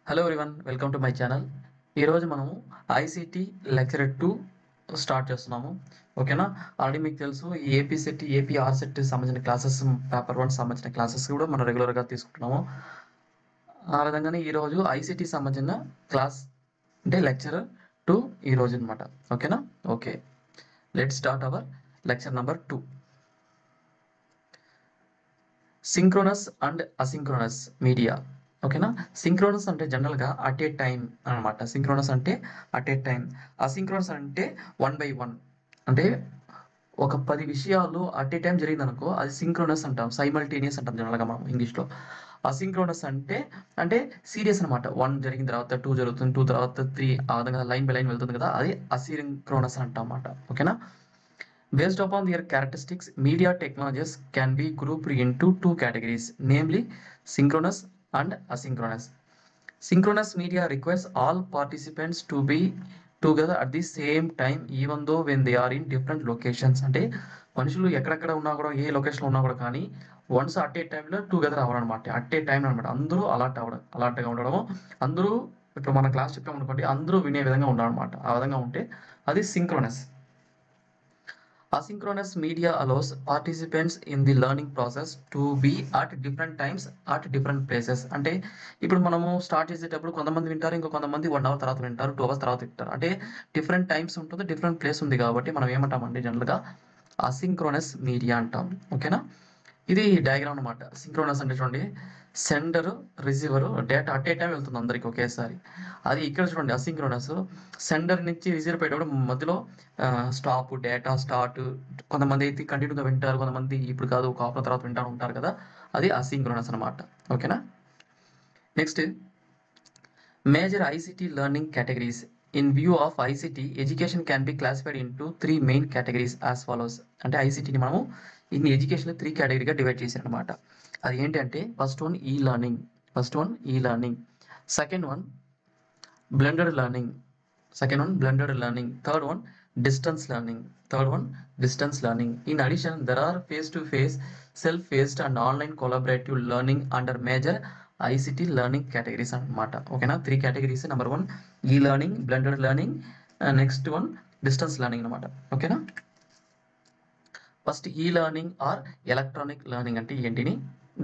Hello everyone, welcome to my channel. ఈరోజు మనము ICT lecture 2 start చేస్తున్నాము. ఓకేనా? ఆల్రెడీ మీకు తెలుసు AP SET, AP RCET సంబంధించిన క్లాసెస్, పేపర్ 1 సంబంధించిన క్లాసెస్ కూడా మనం రెగ్యులర్గా తీసుకుంటున్నాము. ఆ విధంగానే ఈరోజు ఐసీటీ సంబంధించిన క్లాస్ అంటే లెక్చర్ 2 ఈరోజు అనమాట. ఓకేనా? Okay, let start our lecture number 2. Synchronous and asynchronous media. ఓకేనా? సింక్రోనస్ అంటే జనరల్గా అట్ ఏ టైం అనమాట. సింక్రోనస్ అంటే అట్ ఏ టైం, అసింక్రోనస్ అంటే 1 by 1. అంటే ఒక 10 విషయాలు అట్ ఏ టైం జరిగింది అనుకో, అది సింక్రోనస్ అంటాం, సైమల్టేనియస్ అంటాం జనరల్గా మనం ఇంగ్లీష్లో. అసింక్రోనస్ అంటే అంటే సీరియస్ అనమాట. 1 జరిగిన తర్వాత 2 జరుగుతుంది, 2 తర్వాత 3, ఆ విధంగా లైన్ బై లైన్ వెళ్తుంది కదా, అది అసింక్రోనస్ అంటాం అన్నమాట. ఓకేనా? Based upon their characteristics, media technologies can be grouped into two categories, namely synchronous and asynchronous. Synchronous media requires all participants to be together at the same time, even though when they are in different locations. అంటే మనుషులు ఎక్కడెక్కడ ఉన్నా కూడా, ఏ లొకేషన్లో ఉన్నా కూడా కానీ once at a టైంలో టుగెదర్ అవ్వడం అనమాట. అట్ ఏ టైం అనమాట. అందరూ అలర్ట్గా ఉండడము, అందరూ ఇప్పుడు మన క్లాస్ చెప్పామనుకోండి, అందరూ వినే విధంగా ఉండాలన్నమాట. ఆ విధంగా ఉంటే అది synchronous. Asynchronous media allows participants in the learning process to be at different times at different places. అంటే ఇప్పుడు మనము స్టార్ట్ చేసేటప్పుడు కొంతమంది వింటారు, ఇంకో కొంతమంది 1 అవర్ తర్వాత వింటారు, 2 అవర్స్ తర్వాత వింటారు. అంటే డిఫరెంట్ టైమ్స్ ఉంటుంది, డిఫరెంట్ ప్లేస్ ఉంది కాబట్టి మనం ఏమంటామంటే జనరల్గా అసింక్రోనస్ మీడియా అంటాం. ఓకేనా? ఇది డయాగ్రామ్ అనమాట. సింక్రోనస్ అంటే చూడండి, sender receiver data at a time వెళ్తుంది అందరికి ఒకేసారి. అది ఇక్కడ చూడండి అసింక్రోనస్, సెండర్ నుంచి రిసీవర్ పెట్టేటప్పుడు మధ్యలో స్టాప్, డేటా స్టార్ట్, కొంతమంది అయితే కంటిన్యూగా వింటారు, కొంతమంది ఇప్పుడు కాదు ఒక హాఫ్ తర్వాత వింటారు ఉంటారు కదా, అది అసింక్రోనస్ అనమాట. ఓకేనా? Next, major ICT learning categories. In view of ICT, education can be classified into 3 main categories as follows. అంటే ఐసిటీని మనము ఇన్ని ఎడ్యుకేషన్ 3 కేటగిరీగా డివైడ్ చేశారు అనమాట. అది ఏంటంటే ఫస్ట్ వన్ ఈ learning, second one blended learning, third one distance learning. In addition, there are face-to-face, self-paced and online collaborative learning under major ICT learning categories అనమాట. ఓకేనా? 3 కేటగిరీస్. నెంబర్ 1 ఈ learning, blended learning, next one distance learning అనమాట. ఓకేనా? First ఈ learning are electronic learning అంటే ఏంటిని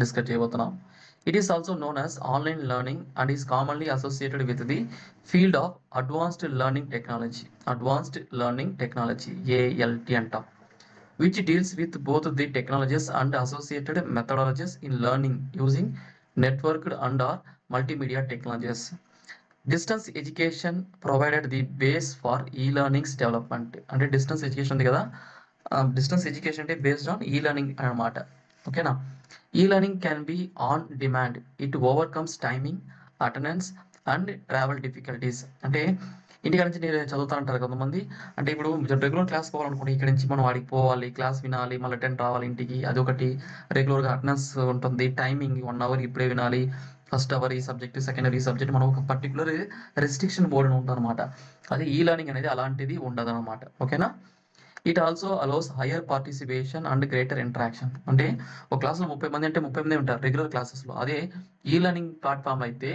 discuss చేయబోతున్నాం. It is also known as online learning and is commonly associated with the field of advanced learning technology, ALT అంటాం, which deals with both the technologies and associated methodologies in learning using networked and or multimedia technologies. Distance education provided the base for e-learning's development. అంటే distance education ఉంది కదా, distance education అంటే based on ఈ learning అనమాట. ఓకేనా? ఈ learning can be on demand. It overcomes timing, attendance and travel difficulties. అంటే ఇంటికాడ నుంచి నేను చదువుతా అంటారు కొంతమంది. అంటే ఇప్పుడు రెగ్యులర్ క్లాస్ పోవాలనుకోండి, ఇక్కడ నుంచి మనం వాడికి పోవాలి, క్లాస్ వినాలి, మళ్ళీ 10 రావాలి ఇంటికి, అదొకటి. రెగ్యులర్గా అటెండెన్స్ ఉంటుంది, టైమింగ్ 1 అవర్ ఇప్పుడే వినాలి, ఫస్ట్ అవర్ ఈ సబ్జెక్ట్, సెకండ్ అవర్ ఈ సబ్జెక్ట్, మనం ఒక పర్టికులర్ రెస్ట్రిక్షన్ బోర్డు ఉంటుంది అనమాట. అది ఈ లర్నింగ్ అనేది అలాంటిది ఉండదు అనమాట. ఓకేనా? It also allows higher participation and greater interaction. అంటే ఒక క్లాస్లో 30 మంది అంటే 30 మంది ఉంటారు రెగ్యులర్ క్లాసెస్లో. అదే ఈ లర్నింగ్ ప్లాట్ఫామ్ అయితే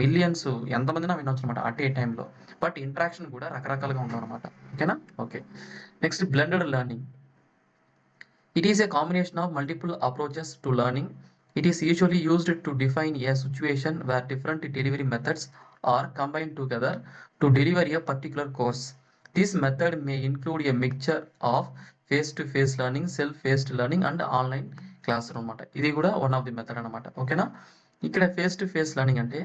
మిలియన్స్, ఎంతమందినా వినొచ్చు అనమాట అట్ ఏ టైంలో. బట్ ఇంటరాక్షన్ కూడా రకరకాలుగా ఉండవు అనమాట. ఓకేనా? Okay. Next blended learning. It is a combination of multiple approaches to learning. It is usually used to define a situation where different delivery methods are combined together to deliver a particular course. This method may include a mixture of face-to-face learning, self-paced learning and online classroom అన్నమాట. ఇది కూడా one of the method అనమాట. ఓకేనా? ఇక్కడ face to face learning అంటే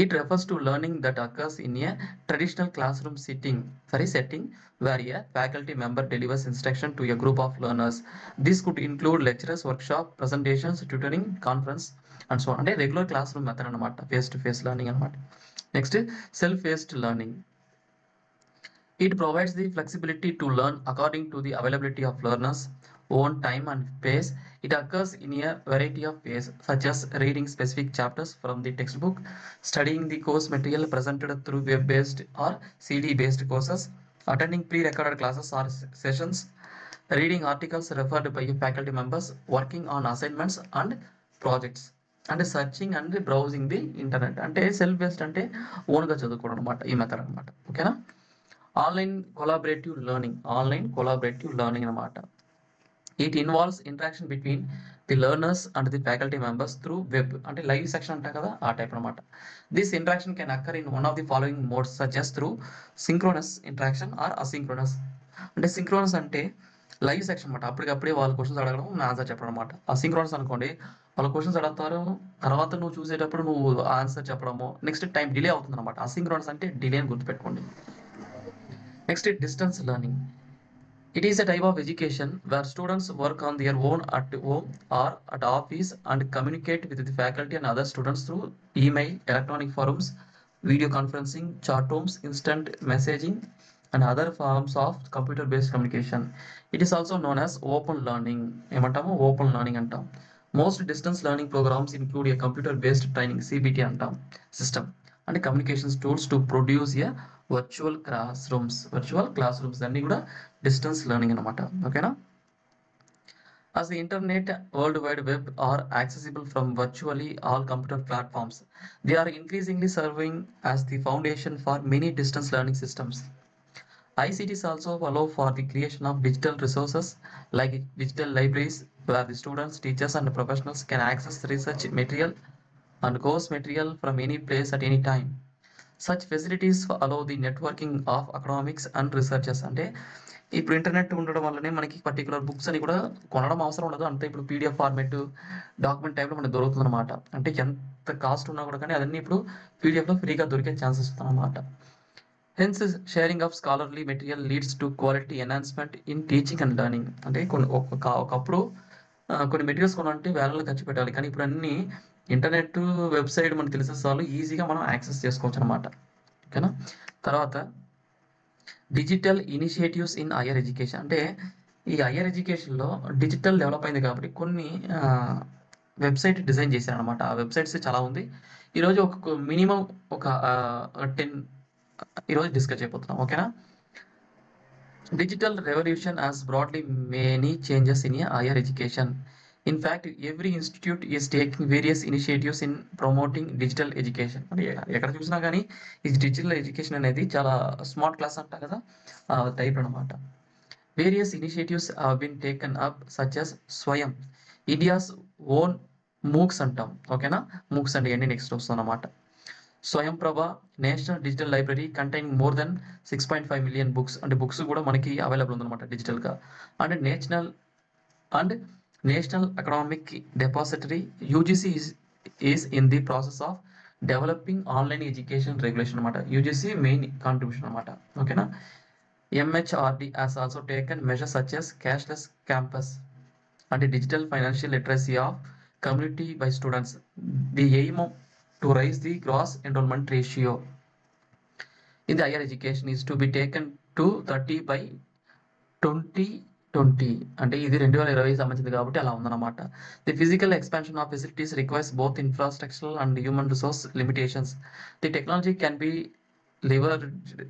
it refers to learning that occurs in a traditional classroom setting where a faculty member delivers instruction to a group of learners. This could include lectures, workshop, presentations, tutoring, conference and so on. అంటే regular class room method అనమాట, face to face learning అనమాట. Next self faced learning. It provides the flexibility to learn according to the availability of learners' own time and pace. It occurs in a variety of ways, such as reading specific chapters from the textbook, studying the course material presented through web-based or CD-based courses, attending pre-recorded classes or sessions, reading articles referred by faculty members, working on assignments and projects. అంటే searching and browsing the internet. అంటే self based అంటే ఓన్గా చదువుకోవడం అనమాట ఈ method అనమాట. ఓకేనా. Online collaborative learning అనమాట. It involves interaction between the learners and the faculty members through web, అంటే లైవ్ సెక్షన్ అంటారు కదా ఆ టైప్ అనమాట. This interaction can occur in one of the following modes suggest through synchronous interaction or asynchronous. అంటే synchronous అంటే live section అనమాట, అప్పటికప్పుడే వాళ్ళు క్వశ్చన్స్ అడగడం ఆన్సర్ చెప్పడం అనమాట. అసింక్రోనస్ అనుకోండి, వాళ్ళు క్వశ్చన్స్ అడుగుతారు, తర్వాత నువ్వు చూసేటప్పుడు నువ్వు ఆన్సర్ చెప్పడము, నెక్స్ట్ టైం డిలే అవుతుంది అనమాట. అసింక్రోనస్ అంటే డిలే అని గుర్తుపెట్టుకోండి. Next distance learning. It is a type of education where students work on their own at home or at office and communicate with the faculty and other students through email, electronic forums, video conferencing, chat rooms, instant messaging, and other forms of computer-based communication. It is also known as open learning. ఏమంటాము open learning అంటాం. Most distance learning programs include a computer-based training CBT అంటాం system and communications tools to produce a virtual class rooms అన్ని కూడా distance learning అనమాట. ఓకేనా. As the internet, World Wide Web are accessible from virtually all computer platforms, they are increasingly serving as the foundation for many distance learning systems. ICTs also allow for the creation of digital resources like digital libraries where the students, teachers and professionals can access research material and course material from any place at any time. Such facilities allow the networking of academics and researchers. అంటే ఇప్పుడు internet ఉండడం వల్లనే మనకి particular books అని కూడా కొనడం అవసరం ఉండదు. అంతే ఇప్పుడు పీడిఎఫ్ ఫార్మేట్ డాక్యుమెంట్ టైప్లో మనకు దొరుకుతుంది అనమాట. అంటే ఎంత కాస్ట్ ఉన్నా కూడా కానీ అదన్నీ ఇప్పుడు పీడిఎఫ్లో ఫ్రీగా దొరికే ఛాన్సెస్ వస్తుంది అనమాట. Hence sharing of scholarly material leads to quality enhancement in teaching and learning. అంటే ఒకప్పుడు కొన్ని మెటీరియల్స్ కొనాలంటే వేలలో ఖర్చు పెట్టాలి, కానీ ఇప్పుడు అన్ని ఇంటర్నెట్ వెబ్సైట్ మనకు తెలిసే చాలు ఈజీగా మనం యాక్సెస్ చేసుకోవచ్చు అనమాట. ఓకేనా. తర్వాత digital initiatives in higher education. అంటే ఈ హైయర్ ఎడ్యుకేషన్లో డిజిటల్ డెవలప్ అయింది కాబట్టి కొన్ని వెబ్సైట్ డిజైన్ చేశారనమాట. ఆ వెబ్సైట్స్ చాలా ఉంది. ఈరోజు ఒక మినిమం ఒక 10 ఈరోజు డిస్కస్ అయిపోతున్నాం. ఓకేనా. Digital revolution has brought many changes in higher education. In fact, every institute is taking various initiatives in promoting digital education. అంటే ఎక్కడ చూసినా కానీ ఈ డిజిటల్ ఎడ్యుకేషన్ అనేది చాలా స్మార్ట్ క్లాస్ అంట కదా టైప్ అనమాట. Various initiatives have been taken up such as Swayam, India's own MOOCs అంటాం. ఓకేనా. మూక్స్ అంటే ఏంటి నెక్స్ట్ వస్తుంది అనమాట. Swayam Prabha national digital library containing more than 6.5 million books. అంటే బుక్స్ కూడా మనకి అవైలబుల్ ఉందన్నమాట డిజిటల్గా. And national academic depository UGC is in the process of developing online education regulation అనమాట. యూజీసీ మెయిన్ కాంట్రిబ్యూషన్ అనమాట. ఓకేనా. MHRD has also taken measures such as cashless campus and digital financial literacy of community by students. The aim to raise the gross enrollment ratio in the higher education is to be taken to 30 by 2020. అంటే ఇది 2020 సంబంధించింది కాబట్టి అలా ఉందన్నమాట. The physical expansion of facilities requires both infrastructural and human resource limitations. The technology can be leveraged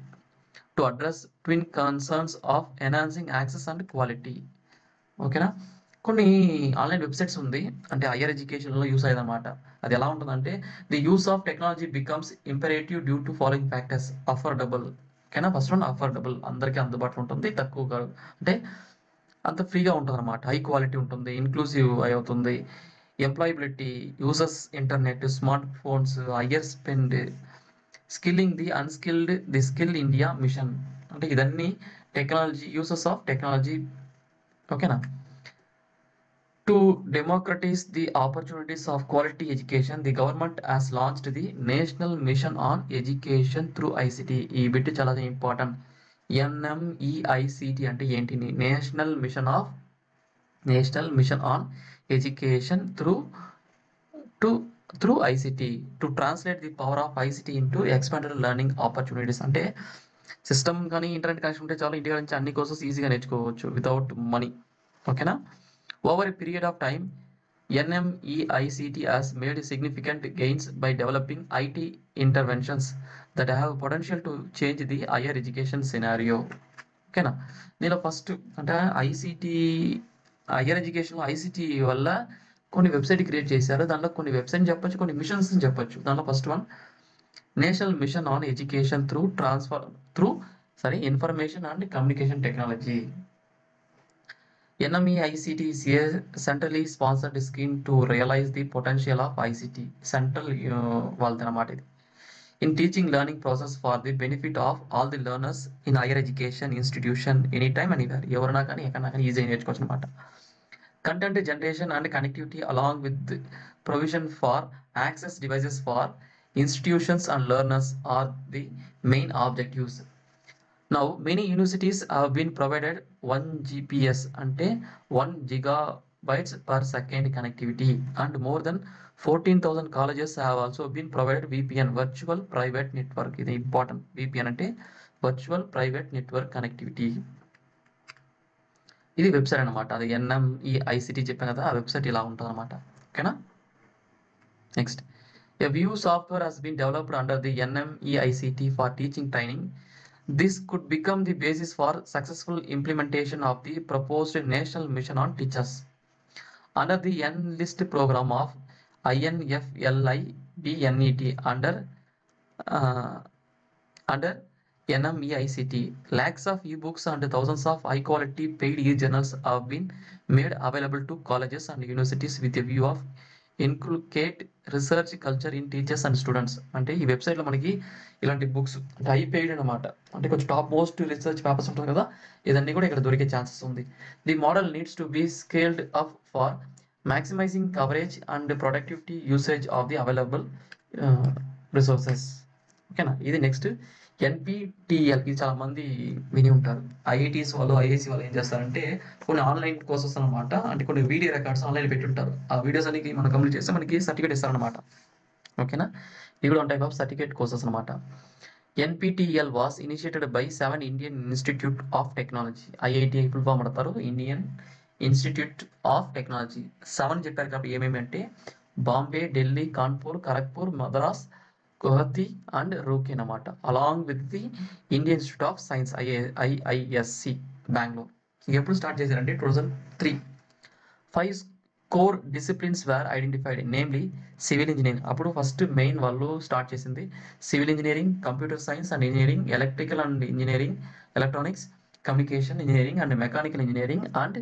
to address twin concerns of enhancing access and quality. ఓకేనా. కొన్ని online websites ఉంది, అంటే హైయర్ ఎడ్యుకేషన్లో యూస్ అయ్యేదన్నమాట. అది ఎలా ఉంటుందంటే the use of technology becomes imperative due to following factors. Affordable. ఓకేనా. First one affordable, అందరికీ అందుబాటులో ఉంటుంది, తక్కువగా అంటే అంత ఫ్రీగా ఉంటుంది అనమాట. హై క్వాలిటీ ఉంటుంది, ఇన్క్లూజివ్ అవుతుంది, employability, users internet, smart phones, higher spend, skilling the unskilled, the skill India mission. అంటే ఇదన్నీ టెక్నాలజీ, యూసెస్ ఆఫ్ టెక్నాలజీ. ఓకేనా. To democratize the opportunities of quality education, the government has launched the National Mission on Education through ICT. ఈ bit చాలా important. NMEICT అంటే ఏంటి? National mission on education through ICT to translate the power of ICT into expanded learning opportunities. అంటే system కానీ internet connection ఉంటే చాలా ఇంటి నుంచి అన్ని కోర్సెస్ ఈజీగా నేర్చుకోవచ్చు వితౌట్ మనీ. ఓకేనా. Over a period of time, NMEICT has made significant gains by developing IT interventions that have potential to change the higher education scenario. ఓకేనా. దీనిలో ఫస్ట్ అంటే హైయర్ ఎడ్యుకేషన్లో ICT వల్ల కొన్ని వెబ్సైట్ క్రియేట్ చేశారు. దాంట్లో కొన్ని వెబ్సైట్ చెప్పొచ్చు, కొన్ని మిషన్స్ చెప్పొచ్చు. దాంట్లో first one national mission on education information and communication technology. NMEICT is a centrally sponsored scheme to realize the potential of ICT. Central వాళ్ళదన్నమాట ఇది. In teaching learning process for the benefit of all the learners in higher education institution anytime anywhere. ఎవరైనా కానీ ఎక్కడైనా కానీ ఈజీగా నేర్చుకోవచ్చు అనమాట. Content generation and connectivity along with the provision for access devices for institutions and learners are the main objectives. Now many universities have been provided 1 GPS ante 1 gigabytes per second connectivity, and more than 14,000 colleges have also been provided VPN, virtual private network. ఇది important. VPN అంటే virtual private network connectivity. ఇది website అనమాట. అది NMEICT చెప్పాను కదా, ఆ website ఇలా ఉంటుంది అనమాట. ఓకేనా. Next, a view software has been developed under the NMEICT for teaching training. This could become the basis for successful implementation of the proposed national mission on teachers under the NLIST program of INFLIBNET under NMEICT. Lakhs of ebooks and thousands of high quality paid e-journals have been made available to colleges and universities with a view of inculcate research culture in teachers and students. అంటే ఈ వెబ్సైట్లో మనకి ఇలాంటి books అంటే high paid అనమాట, అంటే కొంచెం top most research papers ఉంటుంది కదా, ఇదన్నీ కూడా ఇక్కడ దొరికే ఛాన్సెస్ ఉంది. The model needs to be scaled up for maximising coverage and productivity usage of the available resources. ఓకేనా. ఇది నెక్స్ట్ NPTEL. ఇది చాలా మంది విని ఉంటారు. IITs వాళ్ళు, IISc వాళ్ళు ఏం చేస్తారంటే కొన్ని ఆన్లైన్ కోర్సెస్ అనమాట, అంటే కొన్ని వీడియో రికార్డ్స్ ఆన్లైన్ పెట్టి ఉంటారు. ఆ వీడియోస్ అన్ని మనం కంప్లీట్ చేస్తే మనకి సర్టిఫికేట్ ఇస్తారనమాట. ఓకేనా. ఇవి కూడా టైప్ ఆఫ్ సర్టిఫికేట్ కోర్సెస్ అనమాట. NPTEL was initiated by 7 Indian Institute of Technology. IIT full form పడతారు, ఇండియన్ ఇన్స్టిట్యూట్ ఆఫ్ టెక్నాలజీ. 7 చెప్పారు కాబట్టి ఏమేమి అంటే బాంబే, ఢిల్లీ, కాన్పూర్, ఖరగ్పూర్, మద్రాస్, గువాహతి అండ్ రూర్కీ అన్నమాట. Along with the Indian Institute of Science IISc Bengaluru. ఎప్పుడు స్టార్ట్ చేశారంటే 2003. 5 core disciplines were identified, namely civil engineering. అప్పుడు first main వాళ్ళు స్టార్ట్ చేసింది civil engineering, computer science and engineering, electrical and engineering, electronics, communication engineering and mechanical engineering, and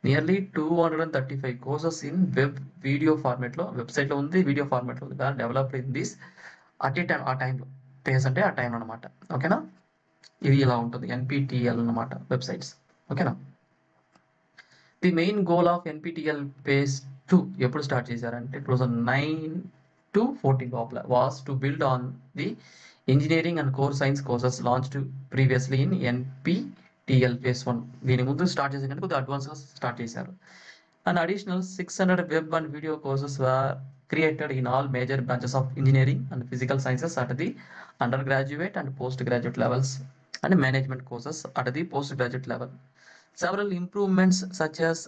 nearly 235 courses in web video ఫార్మేట్లో. వెబ్సైట్లో ఉంది, video ఫార్మేట్లో ఉంది. Were developed in this at a time, ఆ టైంలో face అంటే ఆ టైంలో అనమాట. ఓకేనా. ఇది ఇలా ఉంటుంది NPTEL అనమాట వెబ్సైట్స్. ఓకేనా. The main goal of NPTEL phase 2 ఎప్పుడు స్టార్ట్ చేశారంటే 2009 to 14 లోపల was to build on the engineering and core science courses launched previously in NPTEL phase 1. దీని ముందు స్టార్ట్ చేసే కంటే కొద్దిగా అడ్వాన్స్గా స్టార్ట్ చేశారు. And additional 600 web and video courses were created in all major branches of engineering and physical sciences at the undergraduate and postgraduate levels, and management courses at the postgraduate level. Several improvements such as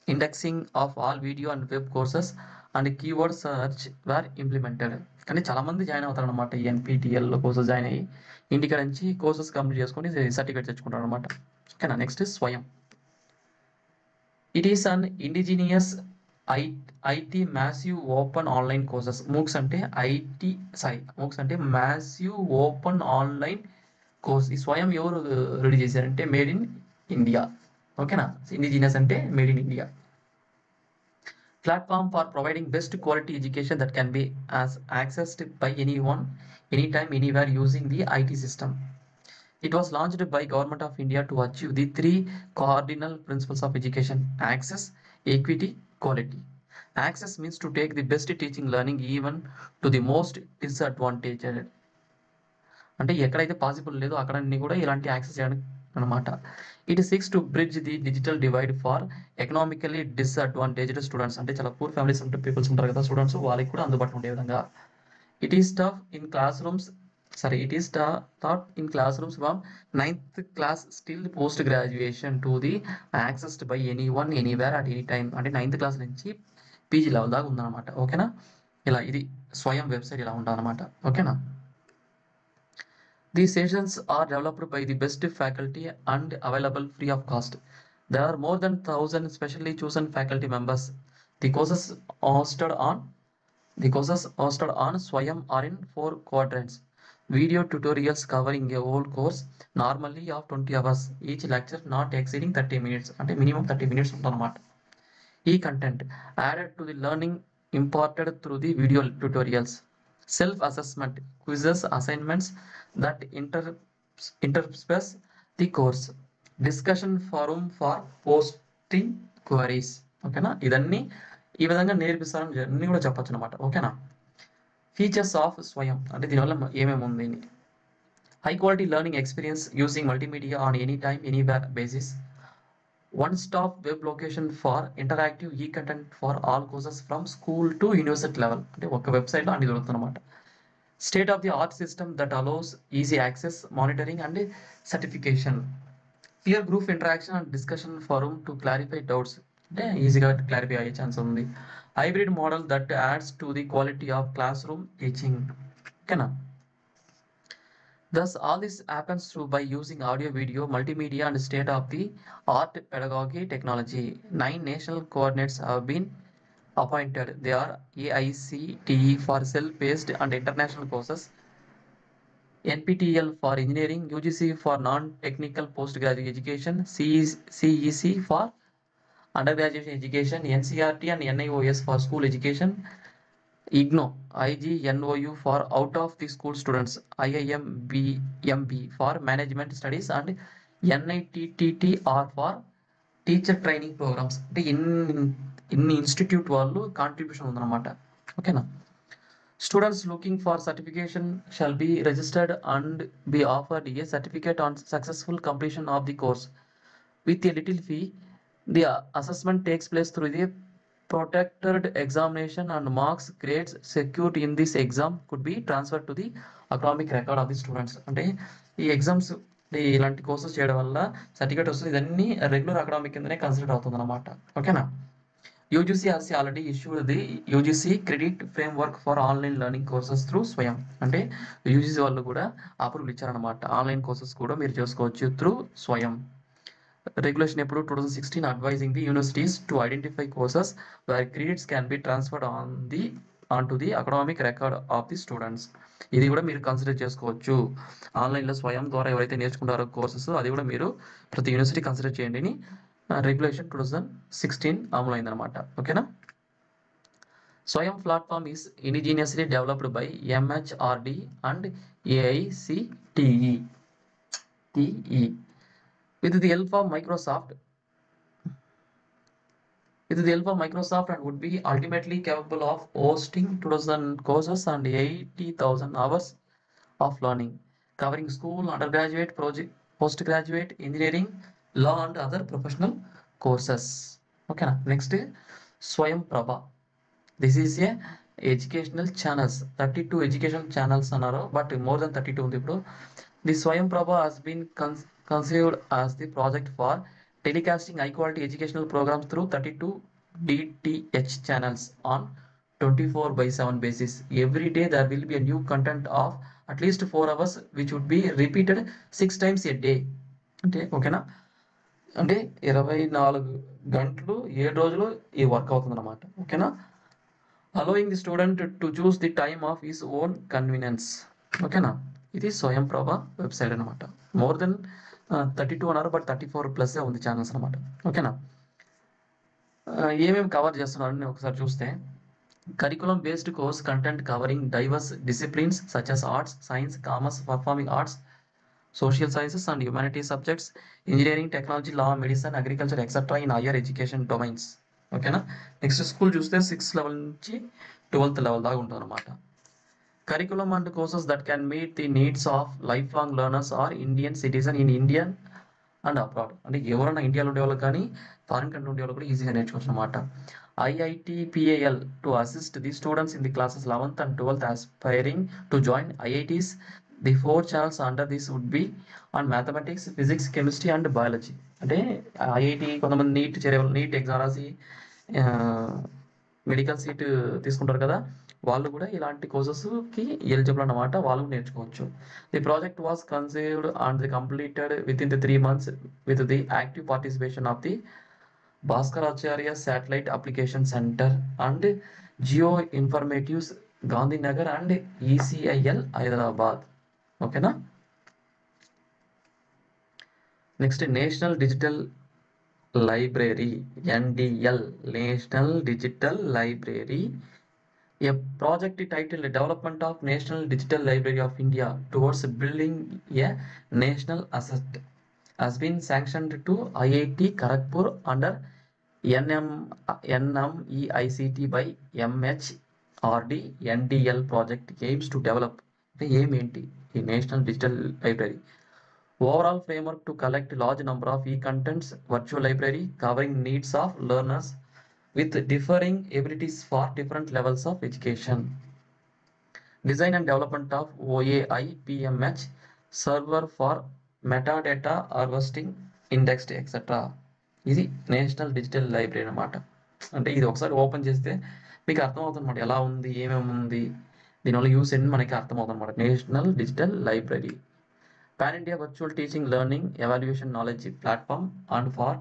indexing of all video and web courses and keyword search were implemented. కానీ చాలా మంది join అవుతారు అనమాట ఈ NPTEL courses join అయ్యి ఇంటికి నుంచి courses complete చేసుకొని సర్టిఫికేట్ తెచ్చుకుంటారు అనమాట. ఓకేనా. నెక్స్ట్ స్వయం. It is an indigenous IT massive open online courses. MOOCs అంటే MOOCs అంటే massive open online కోర్స్. ఈ స్వయం ఎవరు రెడీ చేశారంటే మేడ్ ఇన్ ఇండియా. ఓకేనా. ఇండిజినియస్ అంటే made in India. Platform for providing best quality education that can be accessed by anyone, anytime, anywhere using the IT system. It was launched by Government of India to achieve the 3 cardinal principles of education: access, equity, quality. Access means to take the best teaching learning even to the most disadvantaged. అంటే ఎక్కడైతే possible లేదో అక్కడన్నీ కూడా ఇలాంటి access చేయడానికి అనమాట. It six to bridge the digital divide for economically disadvantaged students. అంటే చాలా poor families ఉంటే పీపుల్స్ ఉంటారు కదా స్టూడెంట్స్, వాళ్ళకి కూడా అందుబాటులో ఉండే విధంగా. It is tough in class taught in classrooms from 9th class still post graduation to the accessed by anyone, anywhere, at any time. అంటే 9th క్లాస్ నుంచి PG లెవెల్ దాకా ఉందన్నమాట. ఓకేనా. ఇలా ఇది స్వయం వెబ్సైట్ ఇలా ఉంటుందన్నమాట. ఓకేనా. These sessions are developed by the best faculty and available free of cost. There are more than 1,000 specially chosen faculty members The courses hosted on Swayam are in 4 quadrants. Video tutorials covering a whole course, normally of 20 hours. Each lecture not exceeding 30 minutes. అంటే minimum 30 minutes ఉంటుందన్నమాట. E-content added to the learning imparted through the video tutorials. Self-assessment, quizzes, assignments that intersperse the course. Discussion forum for posting queries. ఓకేనా, ఇదన్నీ ఈ విధంగా నేర్పిస్తారని అన్ని కూడా చెప్పొచ్చు అనమాట. ఓకేనా. ఫీచర్స్ ఆఫ్ స్వయం అంటే దీనివల్ల ఏమేమి ఉంది. High quality learning experience using multimedia on any time anywhere basis. One stop web location for interactive e-content for all courses from school to university level. అంటే ఒక వెబ్సైట్ లో అన్ని దొరుకుతుందన్నమాట. State of the art system that allows easy access, monitoring and certification. Peer group interaction and discussion forum to clarify doubts. అంటే ఈజీగా clarify అయ్యే chance ఉంది. Hybrid model that ads to the quality of class room teaching. ఓకేనా. Thus, all this happens through by using audio, video, multimedia, and state-of-the-art pedagogy technology. 9 national coordinates have been appointed. They are AICTE for self-paced and international courses, NPTEL for engineering, UGC for non-technical postgraduate education, CEC for undergraduate education, NCERT and NIOS for school education, IGNOU for out of the school students, IIMBMB for management studies and NITTR for teacher training programs. అంటే ఇన్ని institute వాళ్ళు contribution ఉందన్నమాట. ఓకేనా. Students looking for certification shall be registered and B offered A certificate on successful completion of the course with a little fee. The assessment takes place through the protected examination and marks grades secured in this exam could be transferred to the academic record of the students. అంటే ఈ exams ఇలాంటి courses చేయడం వల్ల certificate వస్తుంది. ఇదన్నీ regular academic కిందనే consider అవుతుంది అనమాట. ఓకేనా. UGC has already issued the UGC credit framework for online learning courses through స్వయం. అంటే యూజీసీ వాళ్ళు కూడా అప్రూవల్ ఇచ్చారనమాట. ఆన్లైన్ కోర్సెస్ కూడా మీరు చేసుకోవచ్చు త్రూ స్వయం. Regulation approved 2016 advising the universities to identify courses where credits can be transferred onto the academic record of the students. ఇది కూడా మీరు కన్సిడర్ చేసుకోవచ్చు. ఆన్లైన్లో స్వయం ద్వారా ఎవరైతే నేర్చుకుంటారో కోర్సెస్ అది కూడా మీరు ప్రతి యూనివర్సిటీ కన్సిడర్ చేయండి అని రెగ్యులేషన్ 2016 అమలు అయిందనమాట. ఓకేనా. స్వయం platform is indigenously developed by MHRD and AICTE. With the help of Microsoft and would be ultimately capable of hosting 2000 courses and 80,000 hours of learning covering school, undergraduate, postgraduate, engineering, law and other professional courses. Okay, next Swayam Prabha. This is a educational channels, 32 educational channels anaro, but more than 32 undi ippudu. The Swayam Prabha has been conceived as the project for telecasting high quality educational programs through 32 DTH channels on 24/7 basis. Every day there will be a new content of at least 4 hours which would be repeated 6 times a day. అంటే ఓకేనా. అంటే 24 గంటలు 7 రోజులు ఈ work అవుతుంది అన్నమాట. ఓకేనా. allowing the student to choose the time of his own convenience. ఓకేనా. ఇది స్వయం ప్రభ వెబ్సైట్ అనమాట. మోర్ దెన్ 32 అన్నారు, బట్ 34+ ఉంది ఛానల్స్ అనమాట. ఓకేనా. ఏమేమి కవర్ చేస్తున్నారని ఒకసారి చూస్తే, curriculum based course content covering divorce disciplines such as arts, science, commerce, performing arts, social sciences and humanity subjects, engineering, technology, law, medicine, agriculture etcetera in higher education domains. ఓకేనా. Next school చూస్తే 6th level నుంచి 12th level దాకా ఉంటుంది అనమాట. Curriculum and courses that can meet the needs of lifelong learners or Indian citizen in India and abroad. అంటే ఎవరైనా ఇండియాలో ఉండే వాళ్ళు కానీ ఫారిన్ కంట్రీ ఉండే వాళ్ళు కూడా ఈజీగా నేర్చుకోవచ్చు అనమాట. IITPAL to assist the students in the classes 11th and 12th aspiring to join IITs. The 4 channels under this would be on mathematics, physics, chemistry and biology. అంటే IIT కొంతమంది నీట్ ఎగ్జామ్ రాసి medical seat తీసుకుంటారు కదా, వాళ్ళు కూడా ఇలాంటి కోర్సెస్కి eligible అన్నమాట. వాళ్ళు నేర్చుకోవచ్చు. The project was conceived and the completed with in the 3 months with the active participation of the Bhaskaracharya Satellite Application Center and Geo Informatives Gandhinagar and ECIL Hyderabad. ఓకేనా. Next national digital library NDL, national digital library, a project titled Development of National Digital Library of India towards building a national asset has been sanctioned to IIT Kharagpur under NMEICT by MHRD. NDL project aims to develop a national digital library overall framework to collect large number of e-contents virtual library covering needs of learners with differing abilities for different levels of education. Design and development of OAI PMH server for metadata harvesting, indexed etc. ఇది national digital library అనమాట. అంటే ఇది ఒకసారి open చేస్తే మీకు అర్థమవుతుంది అనమాట ఎలా ఉంది, ఏమేమి ఉంది, దీనివల్ల యూస్ ఏంటి మనకి అర్థమవుతుంది అనమాట. National digital library Pan India virtual teaching, learning, evaluation, knowledge platform and for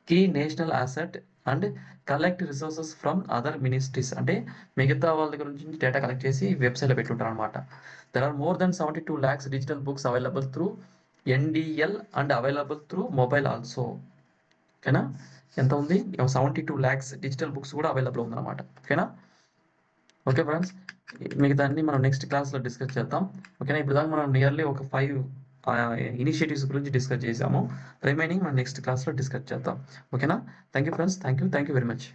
key national asset and collect resources from other ministries. అంటే మిగతా వాళ్ళ దగ్గర నుంచి డేటా కలెక్ట్ చేసి వెబ్సైట్లో పెట్టుంటారు అనమాట. There are more than 72 lakhs digital books available through NDL and available through mobile also. ఓకేనా, ఎంత ఉంది, 72 lakhs డిజిటల్ బుక్స్ కూడా అవైలబుల్ ఉందన్నమాట. ఓకేనా. ఓకే ఫ్రెండ్స్, మిగతాన్ని మనం నెక్స్ట్ క్లాస్లో డిస్కస్ చేద్దాం. ఓకేనా. ఇప్పుడు దాకా మనం నియర్లీ ఒక 5 ఇనిషియేటివ్స్ గురించి డిస్కస్ చేసాము. రిమైనింగ్ మనం నెక్స్ట్ క్లాస్లో డిస్కస్ చేద్దాం. ఓకేనా. Thank you friends, thank you very much.